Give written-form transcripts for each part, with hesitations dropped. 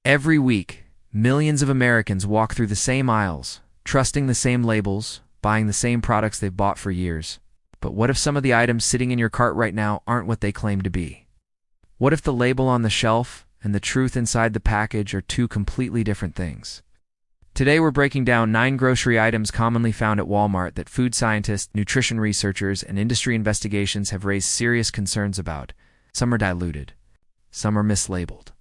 Every week, millions of Americans walk through the same aisles, trusting the same labels, buying the same products they've bought for years. But what if some of the items sitting in your cart right now aren't what they claim to be? What if the label on the shelf and the truth inside the package are two completely different things? Today we're breaking down 9 grocery items commonly found at Walmart that food scientists, nutrition researchers, and industry investigations have raised serious concerns about. Some are diluted. Some are mislabeled.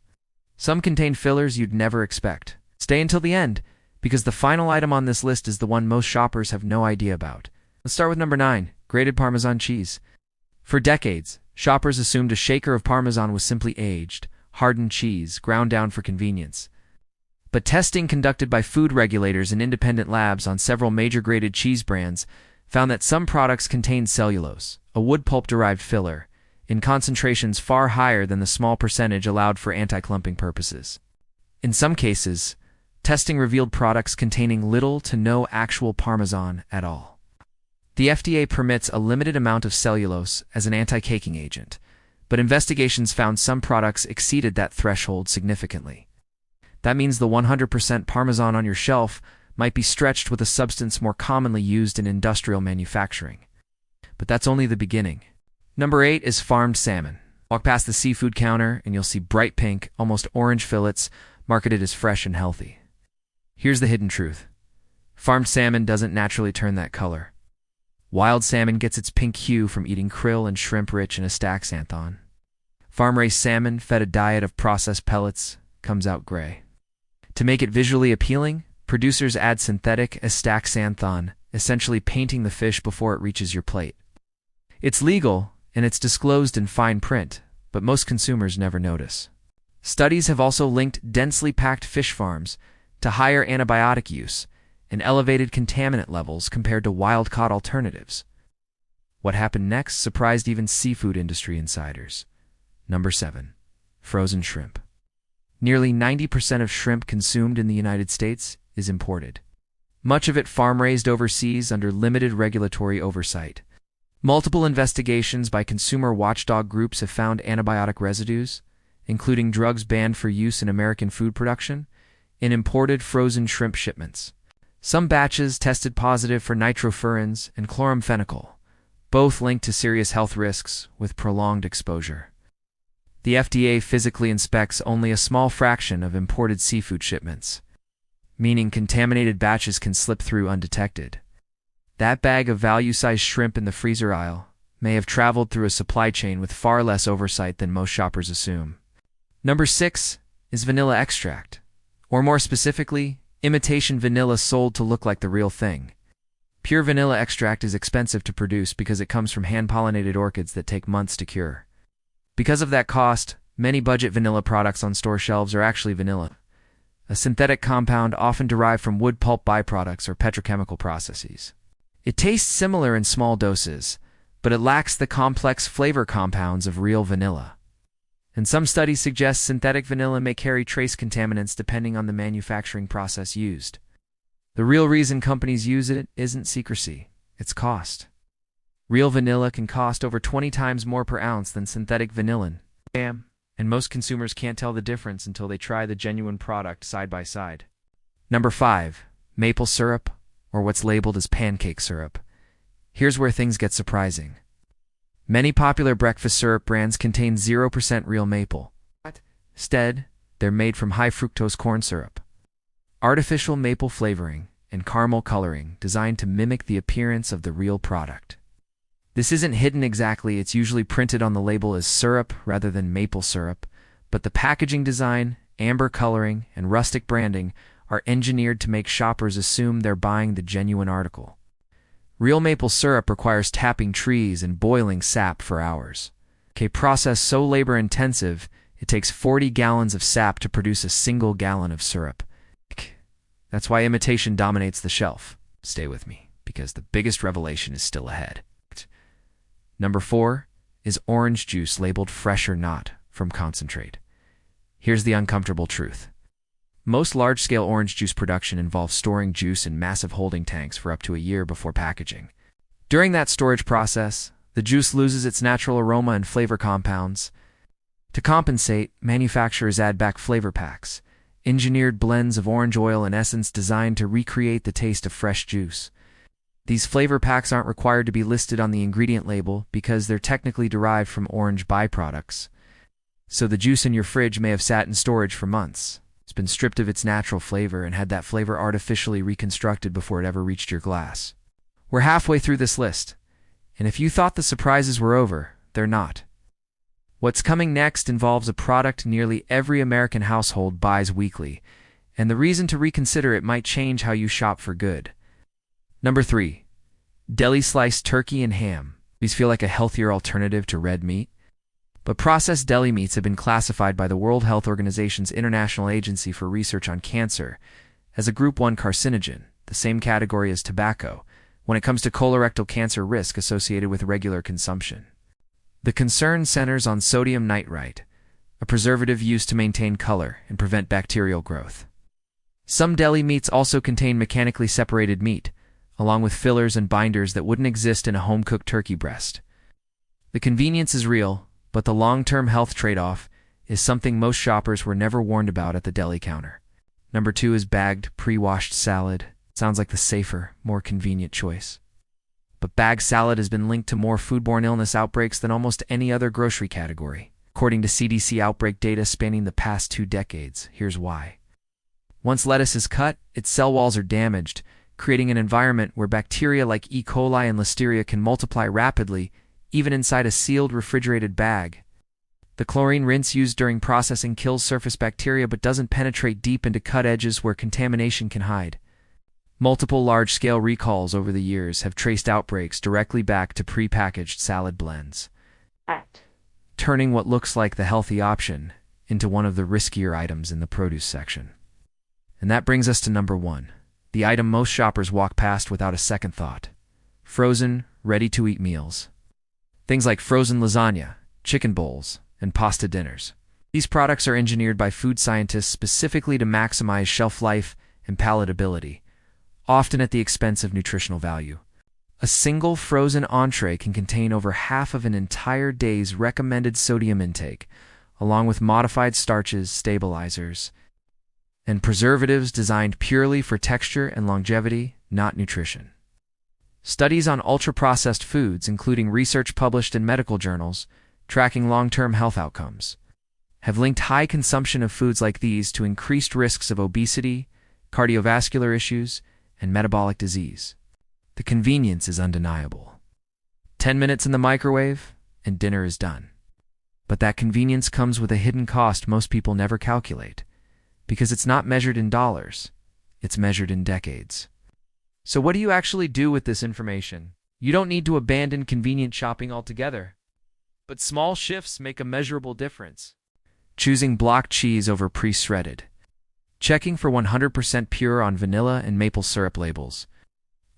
Some contain fillers you'd never expect. Stay until the end, because the final item on this list is the one most shoppers have no idea about. Let's start with number 9, grated Parmesan cheese. For decades, shoppers assumed a shaker of Parmesan was simply aged, hardened cheese, ground down for convenience. But testing conducted by food regulators and independent labs on several major grated cheese brands found that some products contained cellulose, a wood pulp-derived filler, in concentrations far higher than the small percentage allowed for anti-clumping purposes. In some cases, testing revealed products containing little to no actual Parmesan at all. The FDA permits a limited amount of cellulose as an anti-caking agent, but investigations found some products exceeded that threshold significantly. That means the 100% Parmesan on your shelf might be stretched with a substance more commonly used in industrial manufacturing. But that's only the beginning. Number 8 is farmed salmon. Walk past the seafood counter and you'll see bright pink, almost orange fillets marketed as fresh and healthy. Here's the hidden truth. Farmed salmon doesn't naturally turn that color. Wild salmon gets its pink hue from eating krill and shrimp rich in astaxanthin. Farm-raised salmon fed a diet of processed pellets comes out gray. To make it visually appealing, producers add synthetic astaxanthin, essentially painting the fish before it reaches your plate. It's legal, and it's disclosed in fine print, but most consumers never notice. Studies have also linked densely packed fish farms to higher antibiotic use and elevated contaminant levels compared to wild-caught alternatives. What happened next surprised even seafood industry insiders. Number 7. Frozen shrimp. Nearly 90% of shrimp consumed in the United States is imported. Much of it farm-raised overseas under limited regulatory oversight. Multiple investigations by consumer watchdog groups have found antibiotic residues, including drugs banned for use in American food production, in imported frozen shrimp shipments. Some batches tested positive for nitrofurans and chloramphenicol, both linked to serious health risks with prolonged exposure. The FDA physically inspects only a small fraction of imported seafood shipments, meaning contaminated batches can slip through undetected. That bag of value-sized shrimp in the freezer aisle may have traveled through a supply chain with far less oversight than most shoppers assume. Number 6 is vanilla extract, or more specifically, imitation vanilla sold to look like the real thing. Pure vanilla extract is expensive to produce because it comes from hand-pollinated orchids that take months to cure. Because of that cost, many budget vanilla products on store shelves are actually vanilla, a synthetic compound often derived from wood pulp byproducts or petrochemical processes. It tastes similar in small doses, but it lacks the complex flavor compounds of real vanilla. And some studies suggest synthetic vanilla may carry trace contaminants depending on the manufacturing process used. The real reason companies use it isn't secrecy, it's cost. Real vanilla can cost over 20 times more per ounce than synthetic vanillin. And most consumers can't tell the difference until they try the genuine product side by side. Number 5, maple syrup, or what's labeled as pancake syrup. Here's where things get surprising. Many popular breakfast syrup brands contain 0% real maple. Instead, they're made from high fructose corn syrup. Artificial maple flavoring and caramel coloring designed to mimic the appearance of the real product. This isn't hidden exactly, it's usually printed on the label as syrup rather than maple syrup, but the packaging design, amber coloring, and rustic branding are engineered to make shoppers assume they're buying the genuine article. Real maple syrup requires tapping trees and boiling sap for hours. A process so labor-intensive, it takes 40 gallons of sap to produce a single gallon of syrup. That's why imitation dominates the shelf. Stay with me, because the biggest revelation is still ahead. Number 4 is orange juice labeled fresh or not from concentrate. Here's the uncomfortable truth. Most large-scale orange juice production involves storing juice in massive holding tanks for up to a year before packaging. During that storage process, the juice loses its natural aroma and flavor compounds. To compensate, manufacturers add back flavor packs, engineered blends of orange oil and essence designed to recreate the taste of fresh juice. These flavor packs aren't required to be listed on the ingredient label because they're technically derived from orange byproducts. So the juice in your fridge may have sat in storage for months. It's been stripped of its natural flavor and had that flavor artificially reconstructed before it ever reached your glass. We're halfway through this list, and if you thought the surprises were over, they're not. What's coming next involves a product nearly every American household buys weekly, and the reason to reconsider it might change how you shop for good. Number 3. Deli sliced turkey and ham. These feel like a healthier alternative to red meat. But processed deli meats have been classified by the World Health Organization's International Agency for Research on Cancer as a Group 1 carcinogen, the same category as tobacco, when it comes to colorectal cancer risk associated with regular consumption. The concern centers on sodium nitrite, a preservative used to maintain color and prevent bacterial growth. Some deli meats also contain mechanically separated meat, along with fillers and binders that wouldn't exist in a home-cooked turkey breast. The convenience is real, but the long-term health trade-off is something most shoppers were never warned about at the deli counter. Number 2 is bagged, pre-washed salad. Sounds like the safer, more convenient choice. But bagged salad has been linked to more foodborne illness outbreaks than almost any other grocery category, according to CDC outbreak data spanning the past 2 decades. Here's why. Once lettuce is cut, its cell walls are damaged, creating an environment where bacteria like E. coli and Listeria can multiply rapidly, even inside a sealed, refrigerated bag. The chlorine rinse used during processing kills surface bacteria but doesn't penetrate deep into cut edges where contamination can hide. Multiple large-scale recalls over the years have traced outbreaks directly back to pre-packaged salad blends, turning what looks like the healthy option into one of the riskier items in the produce section. And that brings us to number 1, the item most shoppers walk past without a second thought: frozen, ready-to-eat meals. Things like frozen lasagna, chicken bowls, and pasta dinners. These products are engineered by food scientists specifically to maximize shelf life and palatability, often at the expense of nutritional value. A single frozen entree can contain over half of an entire day's recommended sodium intake, along with modified starches, stabilizers, and preservatives designed purely for texture and longevity, not nutrition. Studies on ultra-processed foods, including research published in medical journals tracking long-term health outcomes, have linked high consumption of foods like these to increased risks of obesity, cardiovascular issues, and metabolic disease. The convenience is undeniable. 10 minutes in the microwave, and dinner is done. But that convenience comes with a hidden cost most people never calculate, because it's not measured in dollars, it's measured in decades. So what do you actually do with this information? You don't need to abandon convenient shopping altogether, but small shifts make a measurable difference. Choosing block cheese over pre-shredded. Checking for 100% pure on vanilla and maple syrup labels.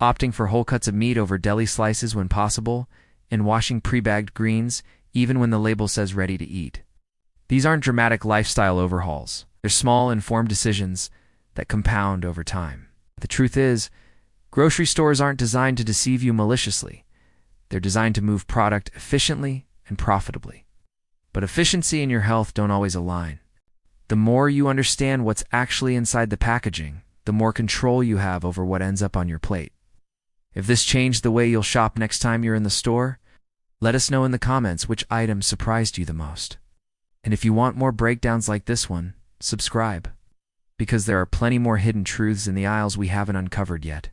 Opting for whole cuts of meat over deli slices when possible, and washing pre-bagged greens even when the label says ready to eat. These aren't dramatic lifestyle overhauls. They're small, informed decisions that compound over time. The truth is, grocery stores aren't designed to deceive you maliciously. They're designed to move product efficiently and profitably. But efficiency and your health don't always align. The more you understand what's actually inside the packaging, the more control you have over what ends up on your plate. If this changed the way you'll shop next time you're in the store, let us know in the comments which item surprised you the most. And if you want more breakdowns like this one, subscribe, because there are plenty more hidden truths in the aisles we haven't uncovered yet.